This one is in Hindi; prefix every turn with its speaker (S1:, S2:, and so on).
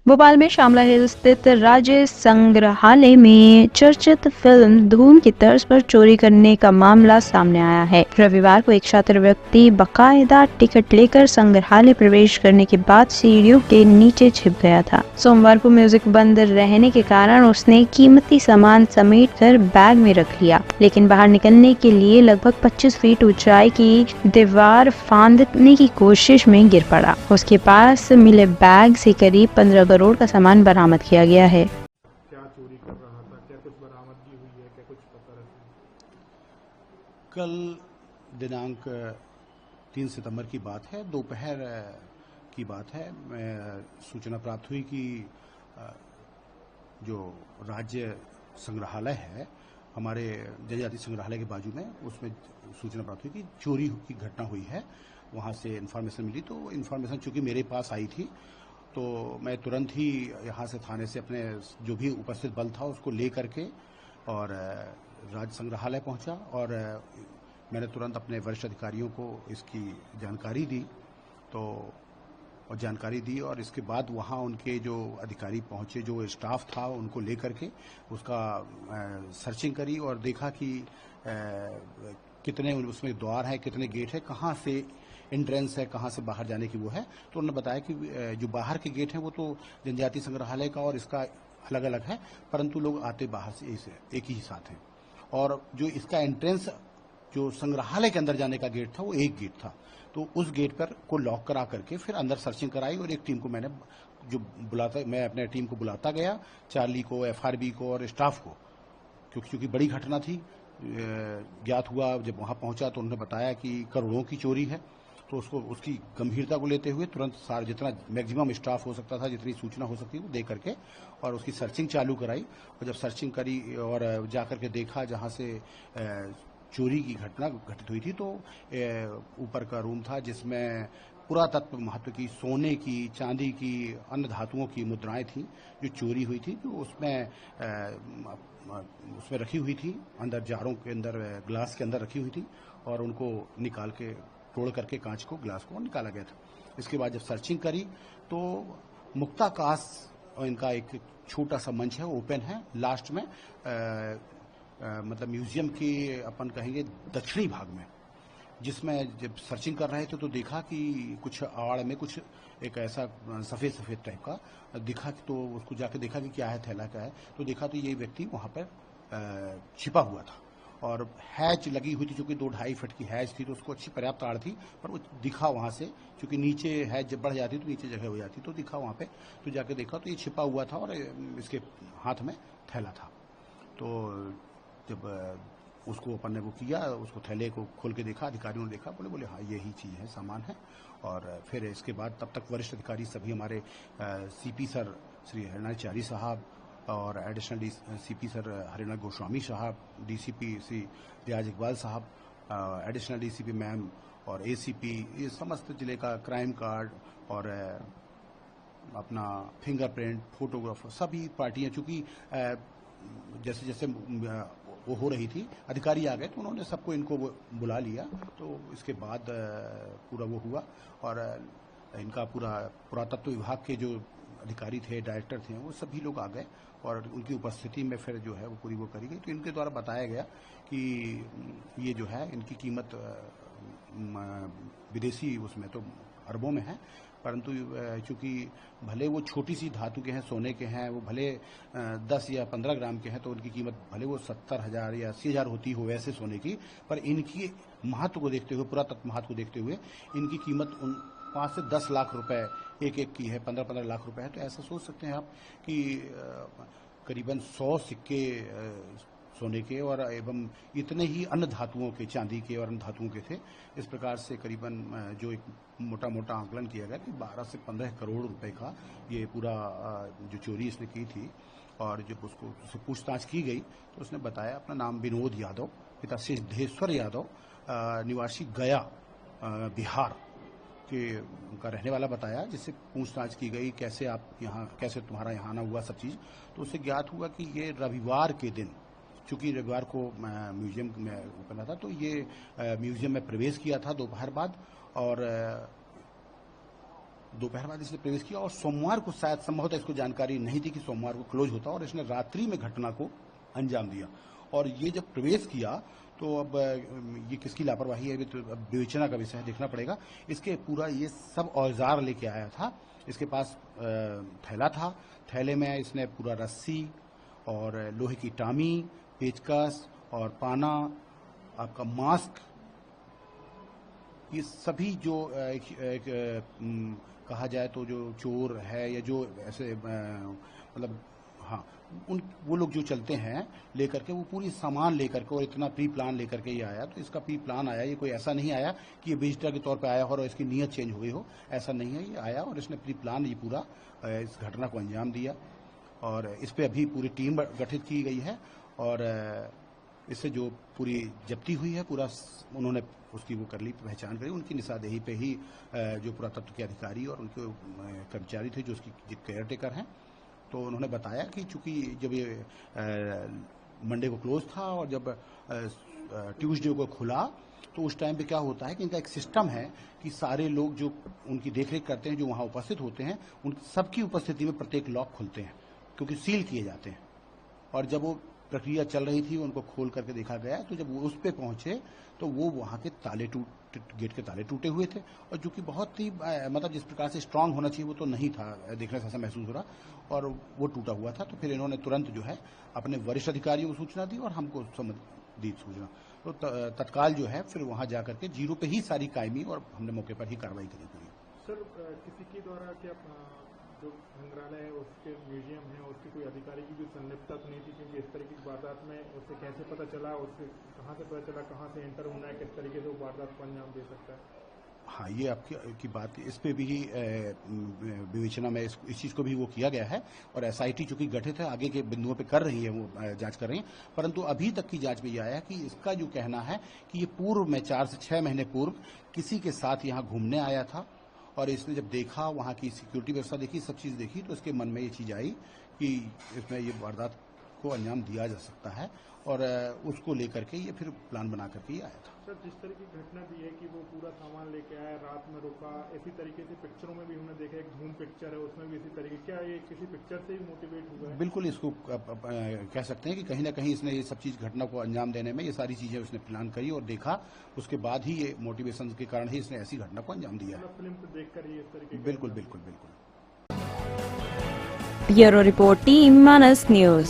S1: भोपाल में शामला हिल स्थित राज्य संग्रहालय में चर्चित फिल्म धूम की तर्ज पर चोरी करने का मामला सामने आया है। रविवार को एक छात्र व्यक्ति बकायदा टिकट लेकर संग्रहालय प्रवेश करने के बाद सीढ़ियों के नीचे छिप गया था। सोमवार को म्यूजिक बंद रहने के कारण उसने कीमती सामान समेटकर बैग में रख लिया, लेकिन बाहर निकलने के लिए लगभग 25 फीट ऊंचाई की दीवार फांदने की कोशिश में गिर पड़ा। उसके पास मिले बैग से करीब 15 करोड़ का सामान बरामद किया गया है।
S2: क्या चोरी कर रहा था, क्या कुछ बरामदगी हुई है, क्या कुछ पता रखा?
S3: कल दिनांक 3 सितंबर की बात है, दोपहर की बात है। सूचना प्राप्त हुई कि जो राज्य संग्रहालय है, हमारे जनजाति संग्रहालय के बाजू में, उसमें सूचना प्राप्त हुई कि चोरी की घटना हुई है। वहाँ से इन्फॉर्मेशन मिली, तो इन्फॉर्मेशन चूंकि मेरे पास आई थी तो मैं तुरंत ही यहाँ से थाने से अपने जो भी उपस्थित बल था उसको ले करके और राज्य संग्रहालय पहुंचा और मैंने तुरंत अपने वरिष्ठ अधिकारियों को इसकी जानकारी दी और इसके बाद वहाँ उनके जो अधिकारी पहुंचे, जो स्टाफ था, उनको लेकर के उसका सर्चिंग करी और देखा कि कितने उसमें द्वार हैं, कितने गेट है, कहाँ से एंट्रेंस है, कहाँ से बाहर जाने की वो है। तो उन्होंने बताया कि जो बाहर के गेट हैं वो तो जनजाति संग्रहालय का और इसका अलग अलग है, परंतु लोग आते बाहर से एक ही साथ हैं। और जो इसका एंट्रेंस, जो संग्रहालय के अंदर जाने का गेट था, वो एक गेट था। तो उस गेट पर को लॉक करा करके फिर अंदर सर्चिंग कराई और एक टीम को मैं अपने टीम को बुलाता गया, चार्ली को, एफआरबी को और स्टाफ को, क्योंकि बड़ी घटना थी। ज्ञात हुआ, जब वहां पहुंचा तो उन्होंने बताया कि करोड़ों की चोरी है। तो उसकी गंभीरता को लेते हुए तुरंत जितना मैक्सिमम स्टाफ हो सकता था, जितनी सूचना हो सकती वो दे करके और उसकी सर्चिंग चालू कराई। और जब सर्चिंग करी और जाकर के देखा जहां से चोरी की घटना घटित हुई थी, तो ऊपर का रूम था जिसमें पुरातत्व महत्व की सोने की, चांदी की, अन्य धातुओं की मुद्राएं थी जो चोरी हुई थी, जो उसमें रखी हुई थी, अंदर जारों के अंदर, ग्लास के अंदर रखी हुई थी और उनको निकाल के तोड़ करके कांच को, ग्लास को निकाला गया था। इसके बाद जब सर्चिंग करी तो मुक्ताकाश इनका एक छोटा सा मंच है, ओपन है, लास्ट में मतलब म्यूजियम के अपन कहेंगे दक्षिणी भाग में, जिसमें जब सर्चिंग कर रहे थे तो देखा कि कुछ आड़ में कुछ एक ऐसा सफेद सफेद टाइप का दिखा। तो उसको जाके देखा कि क्या है, थैला क्या है। तो देखा तो ये व्यक्ति वहां पर छिपा हुआ था और हैच लगी हुई थी, क्योंकि 2-2.5 फीट की हैच थी, तो उसको अच्छी पर्याप्त आड़ थी, पर वो दिखा वहां से, क्योंकि नीचे हैच जब बढ़ जाती तो नीचे जगह हो जाती, तो दिखा वहां पे। तो जाके देखा तो ये छिपा हुआ था और इसके हाथ में थैला था। तो जब उसको अपन ने वो किया, उसको थैले को खोल के देखा, अधिकारियों ने देखा, बोले हाँ यही चीज़ है, सामान है। और फिर इसके बाद तब तक वरिष्ठ अधिकारी सभी हमारे सीपी सर श्री हरिनाचारी साहब और additional CP sir Haryana Goswami साहब, डीसीपी श्री रियाज इकबाल साहब, एडिशनल डीसीपी मैम और एसीपी, ये समस्त जिले का क्राइम कार्ड और अपना फिंगरप्रिंट, फोटोग्राफर, सभी पार्टियां, चूंकि जैसे जैसे वो हो रही थी, अधिकारी आ गए तो उन्होंने सबको इनको बुला लिया। तो इसके बाद पूरा वो हुआ और इनका पूरा पुरातत्व विभाग के जो अधिकारी थे, डायरेक्टर थे, वो सभी लोग आ गए और उनकी उपस्थिति में फिर जो है वो पूरी वो करी गई। तो इनके द्वारा बताया गया कि ये जो है, इनकी कीमत विदेशी उसमें तो अरबों में है, परंतु चूंकि भले वो छोटी सी धातु के हैं, सोने के हैं, वो भले 10 या 15 ग्राम के हैं, तो उनकी कीमत भले वो 70,000 या 80,000 होती हो वैसे सोने की, पर इनकी महत्व को देखते हुए, पुरातत्व महत्व को देखते हुए, इनकी कीमत 5 से 10 लाख रुपए एक एक की है, 15-15 लाख रुपए है। तो ऐसा सोच सकते हैं आप कि करीबन 100 सिक्के सोने के और एवं इतने ही अन्य धातुओं के, चांदी के और अन्य धातुओं के थे। इस प्रकार से करीबन जो एक मोटा मोटा आंकलन किया गया कि 12 से 15 करोड़ रुपए का ये पूरा जो चोरी इसने की थी। और जब उससे पूछताछ की गई तो उसने बताया, अपना नाम विनोद यादव, पिता सिद्धेश्वर यादव, निवासी गया बिहार के उनका रहने वाला बताया। जिससे पूछताछ की गई, कैसे आप यहाँ, कैसे तुम्हारा यहाँ आना हुआ, सब चीज़। तो उससे ज्ञात हुआ कि ये रविवार के दिन, चूंकि रविवार को म्यूजियम में ओपन था, तो ये म्यूजियम में प्रवेश किया था दोपहर बाद और दोपहर बाद इसने प्रवेश किया और सोमवार को शायद संभवतः इसको जानकारी नहीं थी कि सोमवार को क्लोज होता और इसने रात्रि में घटना को अंजाम दिया। और ये जब प्रवेश किया तो अब ये किसकी लापरवाही है, तो अब विवेचना का विषय है, देखना पड़ेगा। इसके पूरा ये सब औजार लेके आया था, इसके पास थैला था, थैले में इसने पूरा रस्सी और लोहे की टामी, पेचकस और पाना, आपका मास्क, ये सभी जो कहा जाए तो जो चोर है या जो ऐसे मतलब हाँ वो लोग जो चलते हैं लेकर के, वो पूरी सामान लेकर के और इतना प्री प्लान लेकर के ये आया। तो इसका प्री प्लान आया, ये कोई ऐसा नहीं आया कि ये विजिटर के तौर पे आया और इसकी नीयत चेंज हो गई हो, ऐसा नहीं है। ये आया और इसने प्री प्लान ये पूरा इस घटना को अंजाम दिया और इस पे अभी पूरी टीम गठित की गई है और इससे जो पूरी जब्ती हुई है पूरा उन्होंने उसकी वो कर ली, पहचान करी। उनकी निशानदेही पे ही जो पुरातत्व के अधिकारी और उनके कर्मचारी थे जो उसकी केयर टेकर हैं, तो उन्होंने बताया कि चूंकि जब ये मंडे को क्लोज था और जब ट्यूसडे को खुला तो उस टाइम पे क्या होता है कि इनका एक सिस्टम है कि सारे लोग जो उनकी देखरेख करते हैं, जो वहाँ उपस्थित होते हैं, उन सबकी उपस्थिति में प्रत्येक लॉक खुलते हैं क्योंकि सील किए जाते हैं। और जब वो प्रक्रिया चल रही थी उनको खोल करके देखा गया, तो जब वो उस पे पहुंचे तो वो वहाँ के गेट के ताले टूटे हुए थे और जो कि बहुत ही मतलब जिस प्रकार से स्ट्रांग होना चाहिए वो तो नहीं था, देखने से ऐसा महसूस हो रहा और वो टूटा हुआ था। तो फिर इन्होंने तुरंत जो है अपने वरिष्ठ अधिकारियों को सूचना दी और हमको दी सूचना, तो तत्काल जो है फिर वहाँ जाकर के जीरो पे ही सारी कायमी और हमने मौके पर ही कार्रवाई करी पूरी।
S2: सर किसी के द्वारा क्या जो संग्रहालय है उसके म्यूजियम है उसके कोई अधिकारी की भी संलिप्तता तो नहीं थी, क्योंकि इस तरीके की वारदात में उससे कैसे पता चला, उससे कहाँ से पता चला, कहाँ से एंटर होना है, किस तरीके से वो वारदात को अंजाम दे सकता है?
S3: हाँ, ये आपकी बात, इस पे भी विवेचना में इस चीज को भी वो किया गया है और एसआईटी चूंकि गठित है आगे के बिंदुओं पे कर रही है, वो जांच कर रही है। परंतु अभी तक की जांच में यह आया कि इसका जो कहना है कि ये पूर्व में 4 से 6 महीने पूर्व किसी के साथ यहाँ घूमने आया था और इसने जब देखा वहाँ की सिक्योरिटी व्यवस्था देखी, सब चीज देखी, तो इसके मन में ये चीज आई कि इसमें ये वारदात को अंजाम दिया जा सकता है और उसको लेकर के ये फिर प्लान बना करके ये आया था।
S2: सर जिस तरह की घटना दी है कि वो पूरा सामान लेके आया, रात में रुका, इसी तरीके से पिक्चरों में भी हमने देखा, एक धूम पिक्चर है उसमें भी इसी तरीके, क्या ये किसी पिक्चर से ही मोटिवेट हुआ है?
S3: बिल्कुल, इसको कह सकते हैं कि कहीं ना कहीं इसने ये सब चीज घटना को अंजाम देने में ये सारी चीजें उसने प्लान करी और देखा, उसके बाद ही ये मोटिवेशन के कारण ही इसने ऐसी घटना को अंजाम दिया है।
S2: फिल्म को देखकर ही इस तरीके
S3: बिल्कुल बिल्कुल बिल्कुल।
S1: ब्यूरो रिपोर्ट टीम मानस न्यूज।